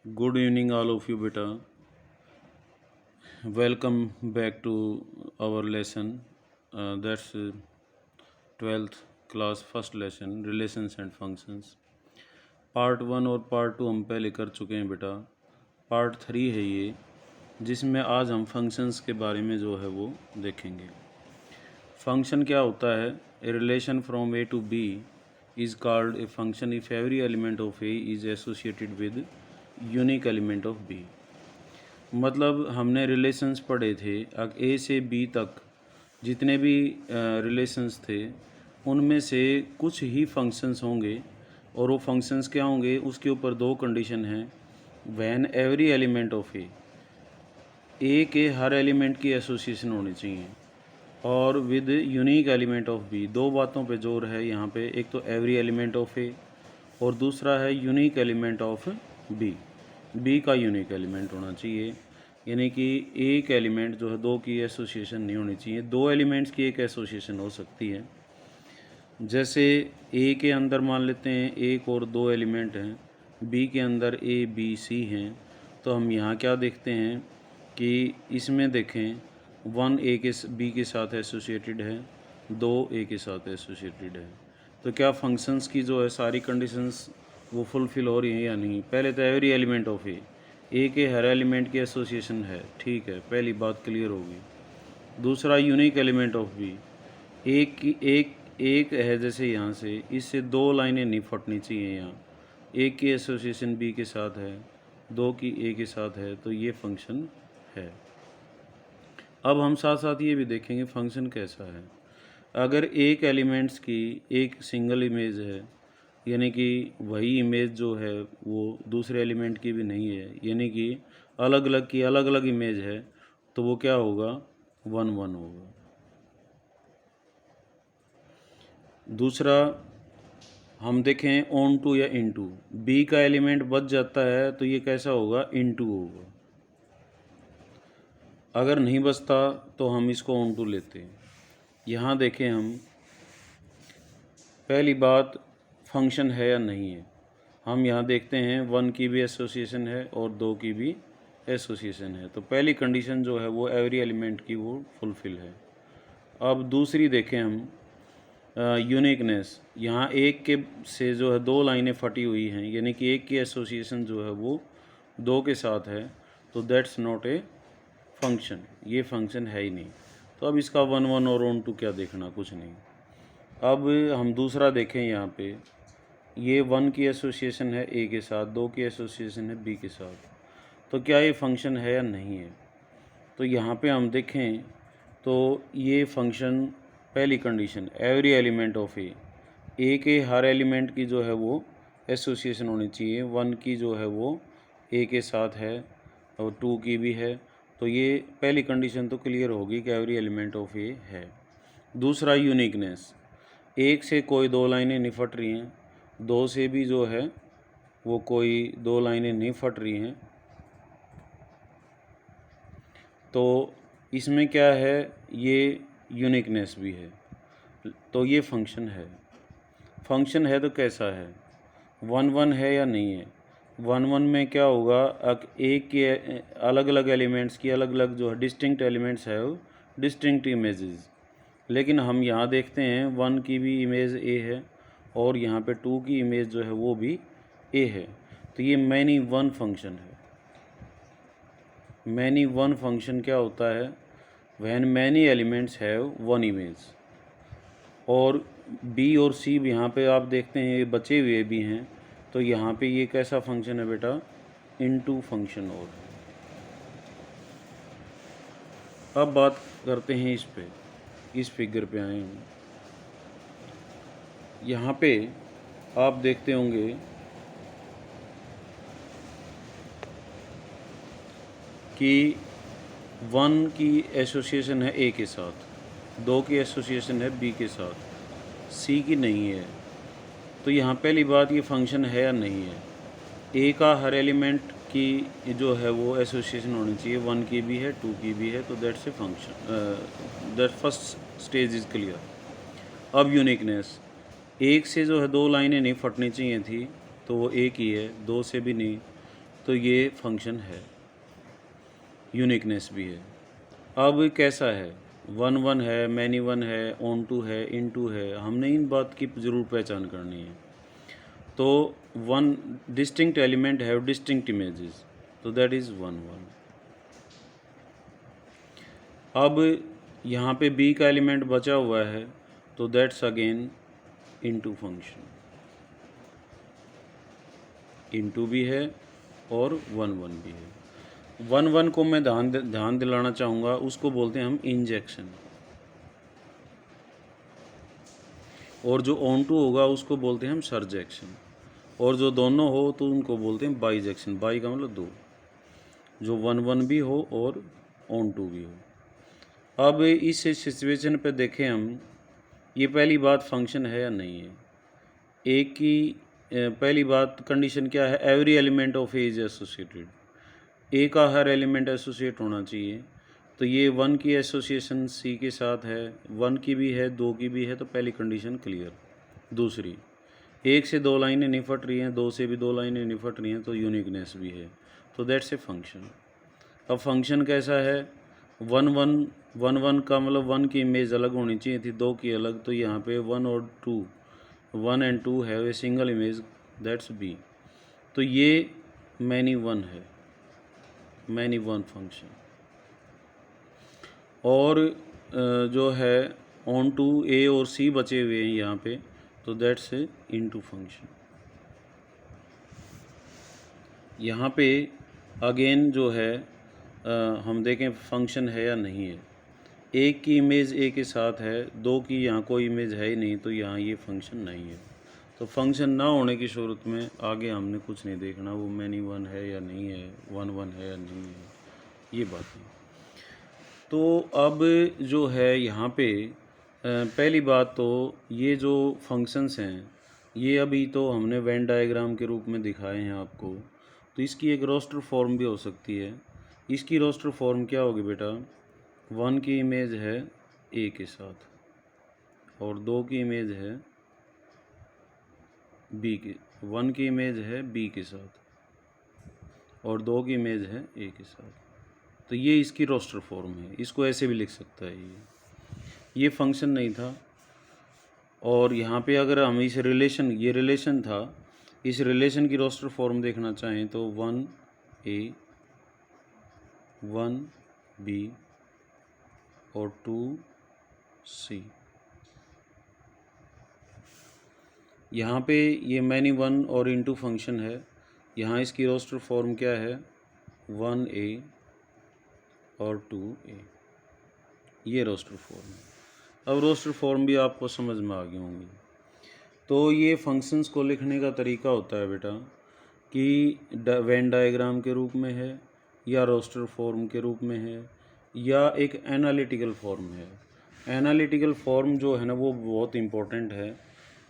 Good evening, all of you, beta. Welcome back to our lesson. That's 12th class first lesson, relations and functions. Part 1 और part 2 हम पहले कर चुके हैं बेटा. पार्ट 3 है ये, जिसमें आज हम फंक्शंस के बारे में जो है वो देखेंगे. फंक्शन क्या होता है? A relation from A to B is called a function if every element of A is associated with unique element of B. मतलब हमने रिलेशंस पढ़े थे. ए से बी तक जितने भी रिलेशंस थे उनमें से कुछ ही फंक्शंस होंगे, और वो फंक्शंस क्या होंगे, उसके ऊपर दो कंडीशन हैं. When every element of A के हर एलिमेंट की एसोसिएशन होनी चाहिए, और with unique element of B. दो बातों पे जोर है यहाँ पे. एक तो एवरी एलिमेंट ऑफ ए और दूसरा है unique element of B. B का यूनिक एलिमेंट होना चाहिए, यानी कि एक एलिमेंट जो है दो की एसोसिएशन नहीं होनी चाहिए. दो एलिमेंट्स की एक एसोसिएशन हो सकती है. जैसे ए के अंदर मान लेते हैं एक और दो एलिमेंट हैं, बी के अंदर ए बी सी हैं. तो हम यहाँ क्या देखते हैं कि इसमें देखें, वन ए के बी के साथ एसोसिएटेड है, दो ए के साथ एसोसिएटेड है. तो क्या फंक्शंस की जो है सारी कंडीशंस वो फुलफ़िल हो रही हैं या नहीं? पहले तो एवरी एलिमेंट ऑफ ए के हर एलिमेंट की एसोसिएशन है, ठीक है, पहली बात क्लियर होगी. दूसरा यूनिक एलिमेंट ऑफ बी. एक है, जैसे यहाँ से इससे दो लाइनें नहीं फटनी चाहिए. यहाँ एक की एसोसिएशन बी के साथ है, दो की ए के साथ है, तो ये फंक्शन है. अब हम साथ साथ ये भी देखेंगे फंक्शन कैसा है. अगर एक एलिमेंट्स की एक सिंगल इमेज है, यानी कि वही इमेज जो है वो दूसरे एलिमेंट की भी नहीं है, यानी कि अलग अलग की अलग अलग इमेज है, तो वो क्या होगा? 1 1 होगा. दूसरा हम देखें ऑन टू या इन टू. बी का एलिमेंट बच जाता है तो ये कैसा होगा? इन टू होगा. अगर नहीं बचता तो हम इसको ऑन टू लेते हैं. यहाँ देखें हम, पहली बात फंक्शन है या नहीं है. हम यहाँ देखते हैं वन की भी एसोसिएशन है और दो की भी एसोसिएशन है, तो पहली कंडीशन जो है वो एवरी एलिमेंट की वो फुलफ़िल है. अब दूसरी देखें हम, यूनिकनेस. यहाँ एक के से जो है दो लाइनें फटी हुई हैं, यानी कि एक की एसोसिएशन जो है वो दो के साथ है, तो दैट्स नॉट ए फंक्शन. ये फंक्शन है ही नहीं. तो अब इसका 1 1 और ऑन टू क्या देखना? कुछ नहीं. अब हम दूसरा देखें. यहाँ पे ये वन की एसोसिएशन है ए के साथ, दो की एसोसिएशन है बी के साथ, तो क्या ये फंक्शन है या नहीं है? तो यहाँ पे हम देखें तो ये फंक्शन, पहली condition every element of A के हर एलिमेंट की जो है वो एसोसिएशन होनी चाहिए. वन की जो है वो ए के साथ है और टू की भी है, तो ये पहली कंडीशन तो क्लियर होगी कि एवरी एलिमेंट ऑफ ए है. दूसरा यूनिकनेस. एक से कोई दो लाइनें नहीं फट रही हैं, दो से भी जो है वो कोई दो लाइनें नहीं फट रही हैं, तो इसमें क्या है? ये यूनिकनेस भी है, तो ये फंक्शन है. फंक्शन है तो कैसा है? 1 1 है या नहीं है? 1 1 में क्या होगा? एक के अलग अलग एलिमेंट्स की अलग अलग जो है डिस्टिंक्ट एलिमेंट्स है, डिस्टिंक्ट इमेजेस. लेकिन हम यहाँ देखते हैं वन की भी इमेज ए है और यहाँ पे टू की इमेज जो है वो भी ए है, तो ये मैनी वन फंक्शन है. मैनी वन फंक्शन क्या होता है? When many elements have one image. और बी और सी भी यहाँ पे आप देखते हैं ये बचे हुए भी हैं, तो यहाँ पे ये कैसा फंक्शन है बेटा? Into function. और अब बात करते हैं इस पे, इस फिगर पे आए हम. यहाँ पे आप देखते होंगे कि वन की एसोसिएशन है ए के साथ, दो की एसोसिएशन है बी के साथ, सी की नहीं है. तो यहाँ पहली बात, ये फंक्शन है या नहीं है? ए का हर एलिमेंट की जो है वो एसोसिएशन होनी चाहिए, वन की भी है टू की भी है, तो that's a function. That first stage is clear. अब यूनिकनेस. एक से जो है दो लाइनें नहीं फटनी चाहिए थी, तो वो एक ही है, दो से भी नहीं, तो ये फंक्शन है, यूनिकनेस भी है। अब कैसा है, 1 1 है, मैनी 1 है, ऑन टू है, इन टू है, हमने इन बात की ज़रूर पहचान करनी है। तो 1 distinct element have distinct images, तो दैट इज़ 1 1। अब यहाँ पे b का एलिमेंट बचा हुआ है, तो that's again into function, into भी है और 1 1 भी है। 1 1 को मैं ध्यान दिलाना चाहूँगा, उसको बोलते हैं हम इंजेक्शन, और जो ऑन टू होगा उसको बोलते हैं हम सर्जेक्शन, और जो दोनों हो तो उनको बोलते हैं बाइजेक्शन। बाई का मतलब दो, जो 1 1 भी हो और ऑन टू भी हो। अब इस सिचुएशन पे देखें हम, ये पहली बात फंक्शन है या नहीं है। एक की पहली बात कंडीशन क्या है, every element of A is associated, A का हर एलिमेंट एसोसिएट होना चाहिए। तो ये 1 की एसोसिएशन सी के साथ है, 1 की भी है, 2 की भी है, तो पहली कंडीशन क्लियर। दूसरी, 1 से 2 लाइनें निपट रही हैं, 2 से भी 2 लाइनें निपट रही हैं, तो यूनिकनेस भी है, तो दैट्स ए फंक्शन। अब फंक्शन कैसा है, 1 1 1 1 का मतलब 1 की इमेज अलग होनी चाहिए थी, 2 की अलग, तो यहाँ पे 1 और 2, 1 एंड 2 है a single image, that's B. तो ये मैनी 1 है, मैनी 1 फंक्शन। और जो है ऑन टू ए और सी बचे हुए हैं यहाँ पे, तो दैट्स ए इनटू फंक्शन। यहाँ पे अगेन जो है हम देखें फंक्शन है या नहीं है। एक की इमेज ए के साथ है, 2 की यहाँ कोई इमेज है ही नहीं, तो यहाँ ये फंक्शन नहीं है। तो फंक्शन ना होने की सूरत में आगे हमने कुछ नहीं देखना, वो मैनी 1 है या नहीं है, 1 1 है या नहीं है, ये बात है। तो अब जो है यहाँ पे पहली बात तो ये जो फंक्शंस हैं, ये अभी तो हमने वेन डायग्राम के रूप में दिखाए हैं आपको, तो इसकी एक रोस्टर फॉर्म भी हो सकती है। इसकी रोस्टर फॉर्म क्या होगी बेटा, 1 की इमेज है ए के साथ, और 2 की इमेज है बी के, 1 की इमेज है बी के साथ, और 2 की इमेज है ए के साथ। तो ये इसकी रोस्टर फॉर्म है, इसको ऐसे भी लिख सकता है। ये फंक्शन नहीं था, और यहाँ पे अगर हम इस रिलेशन, ये रिलेशन था, इस रिलेशन की रोस्टर फॉर्म देखना चाहें तो 1 ए 1 बी और 2 सी। यहाँ पे ये मैनी 1 और इनटू फंक्शन है, यहाँ इसकी रोस्टर फॉर्म क्या है, 1 ए और 2 ए, ये रोस्टर फॉर्म है। अब रोस्टर फॉर्म भी आपको समझ में आ गई होंगी। तो ये फंक्शंस को लिखने का तरीका होता है बेटा कि वेन डायग्राम के रूप में है, या रोस्टर फॉर्म के रूप में है, या एक एनालिटिकल फॉर्म है। एनालिटिकल फॉर्म जो है ना, वो बहुत इम्पोर्टेंट है,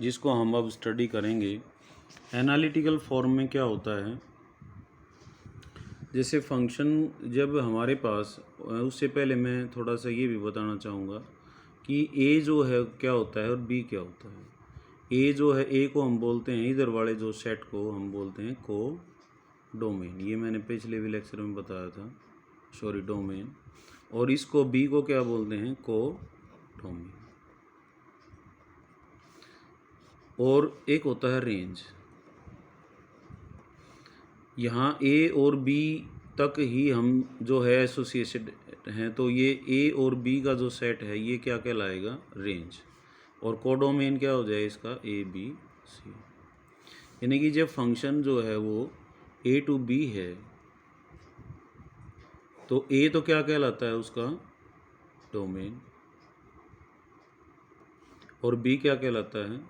जिसको हम अब स्टडी करेंगे। एनालिटिकल फॉर्म में क्या होता है, जैसे फंक्शन जब हमारे पास, उससे पहले मैं थोड़ा सा ये भी बताना चाहूँगा कि ए जो है क्या होता है और बी क्या होता है। ए जो है, ए को हम बोलते हैं, इधर वाले जो सेट को हम बोलते हैं को डोमेन, ये मैंने पिछले भी लेक्चर में बताया था, सॉरी डोमेन। और इसको बी को क्या बोलते हैं, को डोमेन। और एक होता है रेंज, यहाँ ए और बी तक ही हम जो है एसोसिएटेड हैं, तो ये ए और बी का जो सेट है ये क्या कहलाएगा, रेंज। और कोडोमेन क्या हो जाए इसका, ए बी सी। यानी कि जब फंक्शन जो है वो ए टू बी है, तो ए तो क्या कहलाता है उसका, डोमेन, और बी क्या कहलाता है,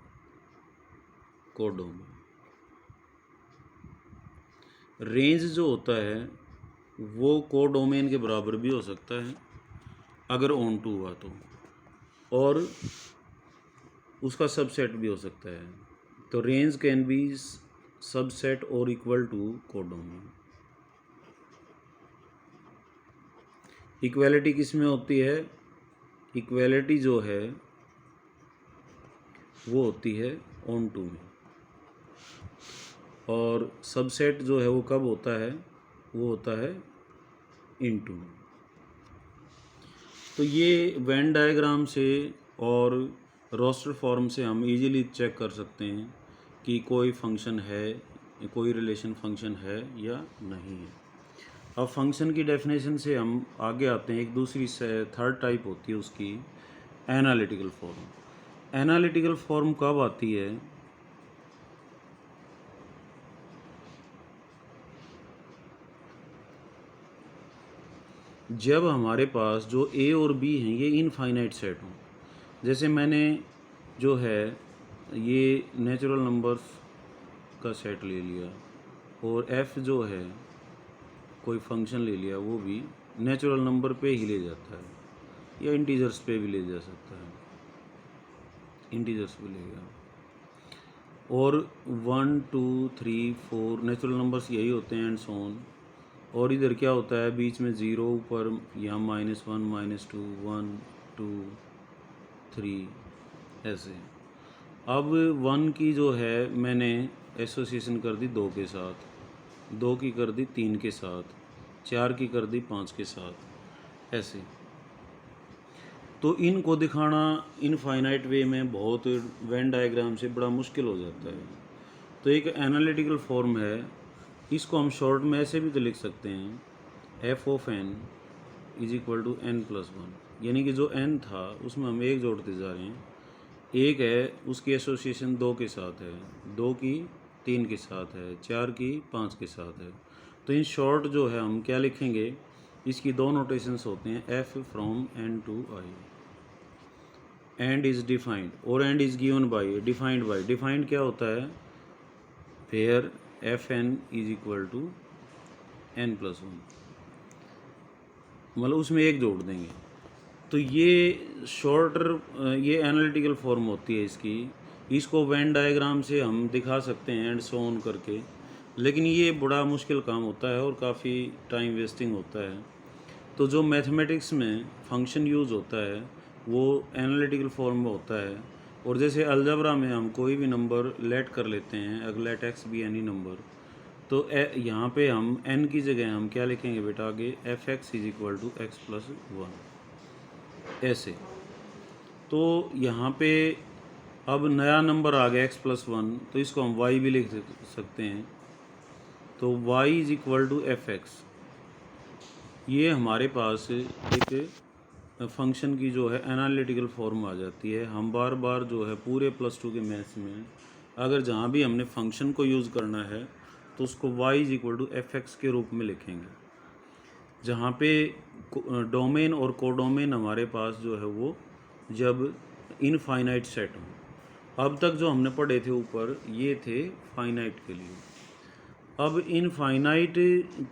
कोडोमेन। रेंज जो होता है वो कोडोमेन के बराबर भी हो सकता है अगर ऑन टू हुआ तो, और उसका सबसेट भी हो सकता है। तो रेंज कैन बी सबसेट और इक्वल टू कोडोमेन। इक्वालिटी किस में होती है, इक्वालिटी जो है वो होती है ऑन टू में। और सबसेट जो है वो कब होता है, वो होता है इनटू। तो ये वेन डायग्राम से और रोस्टर फॉर्म से हम इजीली चेक कर सकते हैं कि कोई फंक्शन है, कोई रिलेशन फंक्शन है या नहीं है। अब फंक्शन की डेफिनेशन से हम आगे आते हैं। एक दूसरी से थर्ड टाइप होती है उसकी एनालिटिकल फॉर्म। एनालिटिकल फॉर्म कब आती है, जब हमारे पास जो ए और बी हैं ये इनफाइनाइट सेट हों। जैसे मैंने जो है ये नेचुरल नंबर्स का सेट ले लिया और एफ जो है कोई फंक्शन ले लिया, वो भी नेचुरल नंबर पे ही ले जाता है या इंटीजर्स पे भी ले जा सकता है, इंटीजर्स पे लेगा। और 1 2 3 4 नेचुरल नंबर्स यही होते हैं एंड सो ऑन। और इधर क्या होता है, बीच में ज़ीरो, ऊपर यहाँ -1 -2 1 2 3 ऐसे। अब 1 की जो है मैंने एसोसिएशन कर दी 2 के साथ, 2 की कर दी 3 के साथ, 4 की कर दी 5 के साथ, ऐसे। तो इनको दिखाना इनफाइनाइट वे में बहुत वेन डायग्राम से बड़ा मुश्किल हो जाता है। तो एक एनालिटिकल फॉर्म है, इसको हम शॉर्ट में ऐसे भी तो लिख सकते हैं, F of N is equal to n+1। यानी कि जो n था उसमें हम एक जोड़ते जा रहे हैं। एक है उसकी एसोसिएशन 2 के साथ है, 2 की 3 के साथ है, 4 की 5 के साथ है। तो इन शॉर्ट जो है हम क्या लिखेंगे, इसकी दो नोटेशंस होते हैं, f from n to i। And is defined और and is given by defined by. Defined क्या होता है, where F N is equal to n+1, मतलब उसमें एक जोड़ देंगे। तो ये शॉर्टर ये एनालिटिकल फॉर्म होती है इसकी। इसको वेन डायग्राम से हम दिखा सकते हैं एंड सो ऑन करके, लेकिन ये बड़ा मुश्किल काम होता है और काफ़ी टाइम वेस्टिंग होता है। तो जो मैथमेटिक्स में फंक्शन यूज़ होता है वो एनालिटिकल फॉर्म में होता है। और जैसे अलजबरा में हम कोई भी नंबर लेट कर लेते हैं, अगर let X be any number, तो यहाँ पे हम n की जगह हम क्या लिखेंगे बेटा आगे, F X is equal to x+1, ऐसे। तो यहाँ पे अब नया नंबर आ गया x+1, तो इसको हम y भी लिख सकते हैं। तो y is equal to F X. ये हमारे पास एक फंक्शन की जो है एनालिटिकल फॉर्म आ जाती है। हम बार बार जो है पूरे +2 के मैथ्स में अगर जहाँ भी हमने फंक्शन को यूज़ करना है तो उसको y is equal to F X के रूप में लिखेंगे, जहाँ पे डोमेन और कोडोमेन हमारे पास जो है वो जब इनफाइनाइट सेट हो। अब तक जो हमने पढ़े थे ऊपर ये थे फाइनाइट के लिए। अब इनफाइनाइट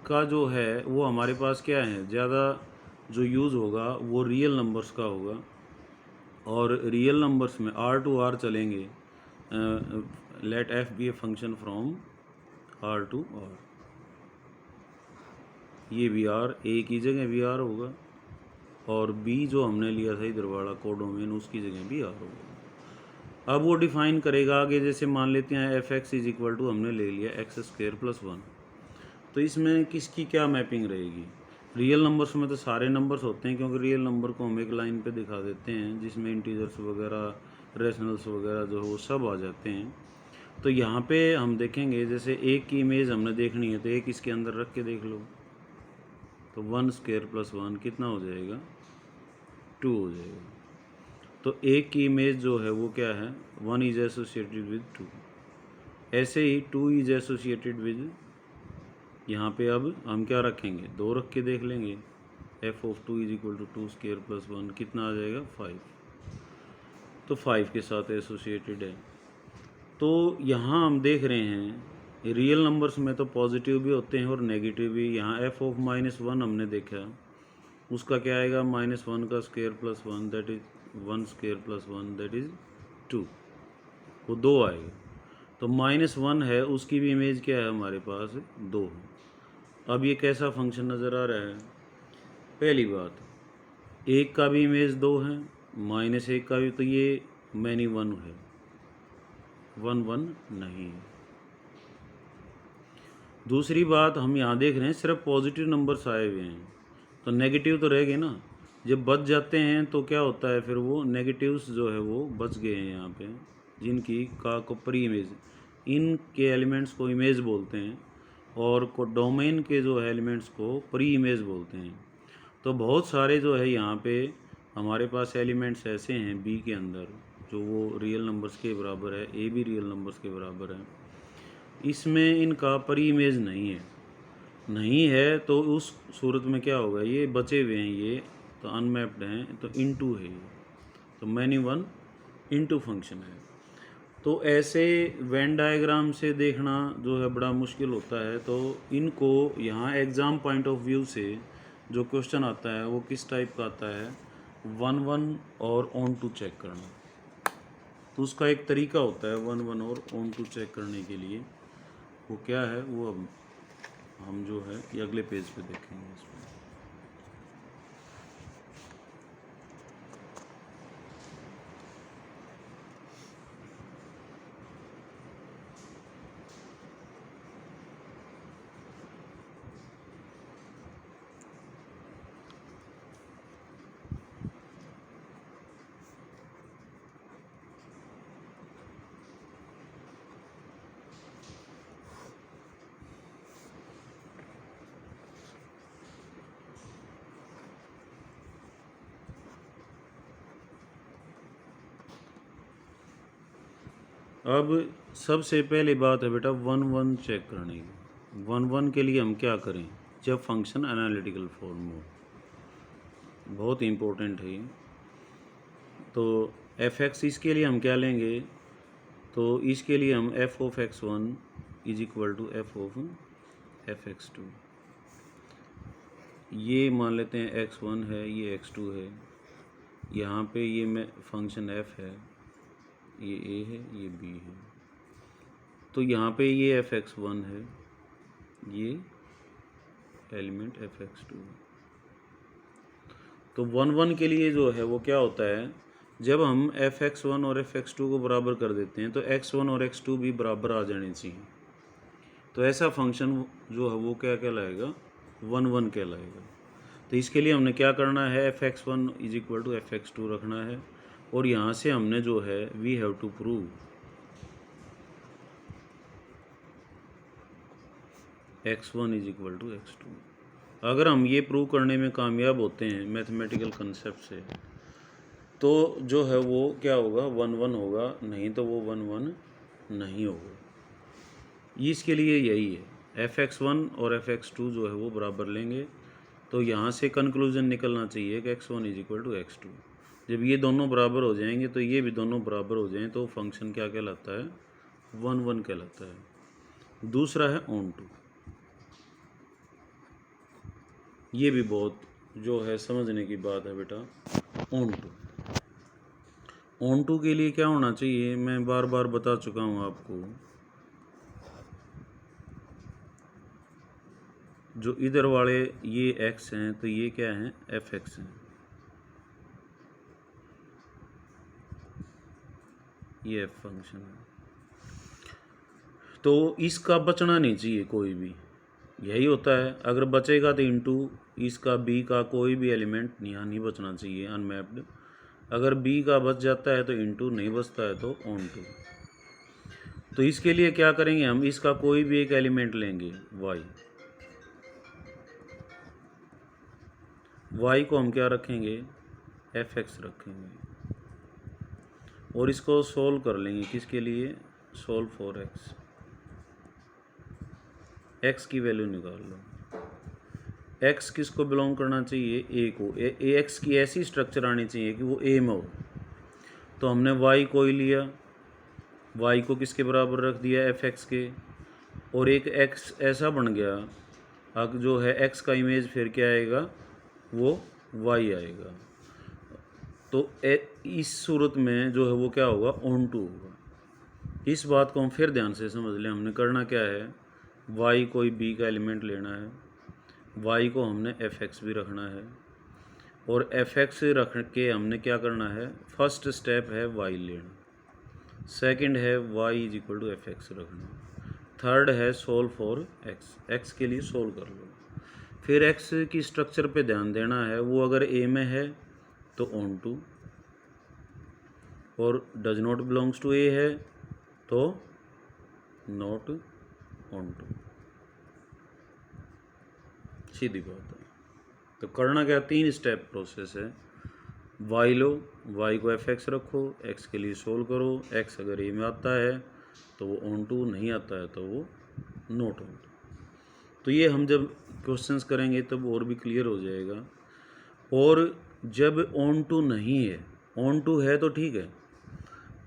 का जो है वो हमारे पास क्या है, ज़्यादा जो यूज़ होगा वो रियल नंबर्स का होगा। और रियल नंबर्स में r टू r चलेंगे, let f be a function from r to r। ये वी आर ए की जगह वी आर होगा और b जो हमने लिया था इधर वाला कोडोमेन उसकी जगह भी r होगा। अब वो डिफाइन करेगा आगे, जैसे मान लेते हैं F X is equal to हमने ले लिया x² + 1। तो इसमें किसकी क्या मैपिंग रहेगी, रियल नंबर्स में तो सारे नंबर्स होते हैं, क्योंकि रियल नंबर को हम एक लाइन पे दिखा देते हैं जिसमें इंटीजर्स वगैरह, रेशनल्स वगैरह जो है वो सब आ जाते हैं। तो यहाँ पे हम देखेंगे जैसे एक की इमेज हमने देखनी है तो एक इसके अंदर रख के देख लो, तो 1² + 1 कितना हो जाएगा, 2 हो जाएगा। तो एक की इमेज जो है वो क्या है, 1 इज एसोसिएटेड विद 2। ऐसे ही 2 इज एसोसिएटेड विद, यहाँ पे अब हम क्या रखेंगे, 2 रख के देख लेंगे, F of 2 is equal to 2² + 1 कितना आ जाएगा, 5। तो 5 के साथ एसोसिएटेड है। तो यहाँ हम देख रहे हैं रियल नंबर्स में तो पॉजिटिव भी होते हैं और नेगेटिव भी। यहाँ एफ ऑफ -1 हमने देखा, उसका क्या आएगा, -1 का square + 1 that is 1² + 1 that is 2, वो 2 आएगा। तो -1 है उसकी भी इमेज क्या है हमारे पास, 2 है। अब ये कैसा फंक्शन नज़र आ रहा है, पहली बात एक का भी इमेज 2 है, -1 का भी, तो ये मैनी 1 है, 1 1 नहीं है। दूसरी बात हम यहाँ देख रहे हैं सिर्फ पॉजिटिव नंबर्स आए हुए हैं, तो नेगेटिव तो रह गए ना। जब बच जाते हैं तो क्या होता है, फिर वो नेगेटिव्स जो है वो बच गए हैं यहाँ पे, जिनकी का को प्री इमेज, इनके एलिमेंट्स को इमेज बोलते हैं और को डोमेन के जो एलिमेंट्स को प्री इमेज बोलते हैं। तो बहुत सारे जो है यहाँ पे हमारे पास एलिमेंट्स ऐसे हैं बी के अंदर जो वो रियल नंबर्स के बराबर है, ए भी रियल नंबर्स के बराबर है, इसमें इनका प्री इमेज नहीं है तो उस सूरत में क्या होगा, ये बचे हुए हैं, ये तो अनमैप्ड हैं, तो इनटू है ये, तो मैनी वन इनटू फंक्शन है। तो ऐसे वेन डायग्राम से देखना जो है बड़ा मुश्किल होता है, तो इनको यहाँ एग्ज़ाम पॉइंट ऑफ व्यू से जो क्वेश्चन आता है वो किस टाइप का आता है, 1-1 और ऑन टू चेक करना। तो उसका एक तरीका होता है 1-1 और ऑन टू चेक करने के लिए, वो क्या है वो अब हम जो है ये अगले पेज पे देखेंगे इसमें। अब सबसे पहले बात है बेटा 1-1 चेक करने की। 1-1 के लिए हम क्या करें, जब फंक्शन एनालिटिकल फॉर्म हो, बहुत इम्पोर्टेंट है ये। तो f(x) इसके लिए हम क्या लेंगे, तो इसके लिए हम f of x1 is equal to f of f(x2), ये मान लेते हैं x1 है, ये x2 है, यहाँ पे ये में फंक्शन f है, ये a है, ये b है, तो यहाँ पे ये f(x1) है, ये एलिमेंट f(x2) है। तो 1-1 के लिए जो है वो क्या होता है, जब हम f(x1) और f(x2) को बराबर कर देते हैं तो x1 और x2 भी बराबर आ जाने चाहिए, तो ऐसा फंक्शन जो है वो क्या कहलाएगा, 1-1 कहलाएगा। तो इसके लिए हमने क्या करना है, f(x1) is equal to f(x2) रखना है, और यहाँ से हमने जो है we have to prove x1 is equal to x2। अगर हम ये प्रूव करने में कामयाब होते हैं मैथमेटिकल कंसेप्ट से, तो जो है वो क्या होगा, 1-1 होगा, नहीं तो वो 1-1 नहीं होगा। इसके लिए यही है, f(x1) और f(x2) जो है वो बराबर लेंगे, तो यहाँ से कंक्लूजन निकलना चाहिए कि x1 is equal to x2। जब ये दोनों बराबर हो जाएंगे तो ये भी दोनों बराबर हो जाएं, तो फंक्शन क्या कहलाता है, 1-1 कहलाता है। दूसरा है ऑन टू, ये भी बहुत जो है समझने की बात है बेटा। ऑन टू के लिए क्या होना चाहिए, मैं बार बार बता चुका हूँ आपको, जो इधर वाले ये x हैं तो ये क्या हैं, f(x) हैं, ये f फंक्शन है, तो इसका बचना नहीं चाहिए कोई भी, यही होता है। अगर बचेगा तो इनटू इसका b का कोई भी एलिमेंट यहाँ नहीं बचना चाहिए अनमैप्ड, अगर b का बच जाता है तो इनटू, नहीं बचता है तो ऑन टू। तो इसके लिए क्या करेंगे, हम इसका कोई भी एक एलिमेंट लेंगे y को हम क्या रखेंगे, f(x) रखेंगे, और इसको सोल्व कर लेंगे, किसके लिए, सोल्व फॉर x की वैल्यू निकाल लो। x किसको बिलोंग करना चाहिए, a को, x की ऐसी स्ट्रक्चर आनी चाहिए कि वो a में हो। तो हमने y को ही लिया, y को किसके बराबर रख दिया, f(x) के, और एक x ऐसा बन गया, अब जो है x का इमेज फिर क्या आएगा, वो y आएगा। तो इस सूरत में जो है वो क्या होगा, ऑन टू होगा। इस बात को हम फिर ध्यान से समझ लें, हमने करना क्या है, y कोई b का एलिमेंट लेना है, y को हमने f(x) भी रखना है, और f(x) रख के हमने क्या करना है, फर्स्ट स्टेप है y लेना, सेकंड है y is equal to f(x) रखना, थर्ड है सोल्व फॉर एक्स, एक्स के लिए सोल्व कर लो। फिर एक्स की स्ट्रक्चर पे ध्यान देना है, वो अगर ए में है तो ऑन टू, और डज नॉट बिलोंग्स टू ए है तो नॉट ऑन टू, सीधी बात है। तो करना क्या, 3 स्टेप प्रोसेस है। वाई लो, वाई को एफ एक्स रखो, एक्स के लिए सोल्व करो, एक्स अगर ए में आता है तो वो ऑन टू, नहीं आता है तो वो नॉट ऑन टू। तो ये हम जब क्वेश्चंस करेंगे तब और भी क्लियर हो जाएगा। और जब ऑन टू नहीं है, ऑन टू है तो ठीक है,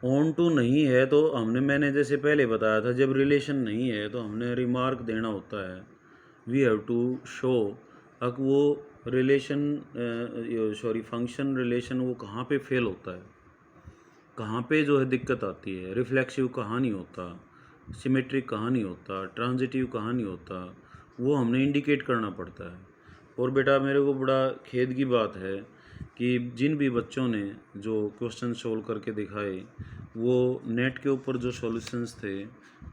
ऑन टू नहीं है तो मैंने जैसे पहले बताया था, जब रिलेशन नहीं है तो हमने रिमार्क देना होता है, वी हैव टू शो अब वो रिलेशन फंक्शन रिलेशन वो कहाँ पे फेल होता है, कहाँ पे जो है दिक्कत आती है, रिफ्लेक्सिव कहाँ नहीं होता, सिमेट्रिक कहाँ नहीं होता, ट्रांजिटिव कहाँ नहीं होता, वो हमने इंडिकेट करना पड़ता है। और बेटा मेरे को बड़ा खेद की बात है कि जिन भी बच्चों ने जो क्वेश्चन सोल्व करके दिखाए, वो नेट के ऊपर जो सॉल्यूशंस थे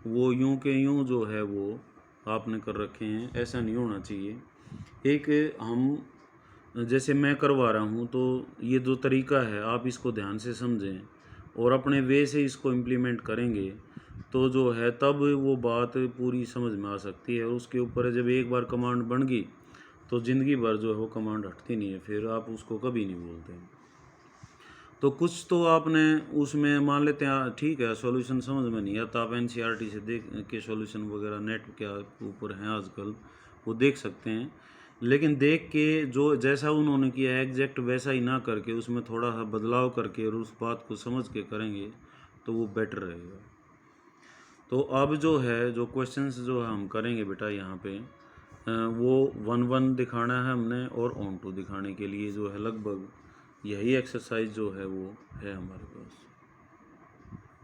वो यूं के यूं जो है वो आपने कर रखे हैं। ऐसा नहीं होना चाहिए। एक हम जैसे मैं करवा रहा हूँ तो ये जो तरीका है आप इसको ध्यान से समझें और अपने वे से इसको इम्प्लीमेंट करेंगे तो जो है तब वो बात पूरी समझ में आ सकती है। और उसके ऊपर जब एक बार कमांड बन गई तो ज़िंदगी भर जो है वो कमांड हटती नहीं है, फिर आप उसको कभी नहीं बोलते। तो कुछ तो आपने उसमें मान लेते हैं, ठीक है सॉल्यूशन समझ में नहीं आता, आप एनसीईआरटी से देख के सॉल्यूशन वगैरह नेट के ऊपर हैं आजकल, वो देख सकते हैं। लेकिन देख के जो जैसा उन्होंने किया है एग्जैक्ट वैसा ही ना करके उसमें थोड़ा सा बदलाव करके और उस बात को समझ के करेंगे तो वो बेटर रहेगा। तो अब जो है जो क्वेश्चंस जो हम करेंगे बेटा यहाँ पे वो 1-1 दिखाना है हमने, और ऑन टू दिखाने के लिए जो है लगभग यही एक्सरसाइज जो है वो है हमारे पास।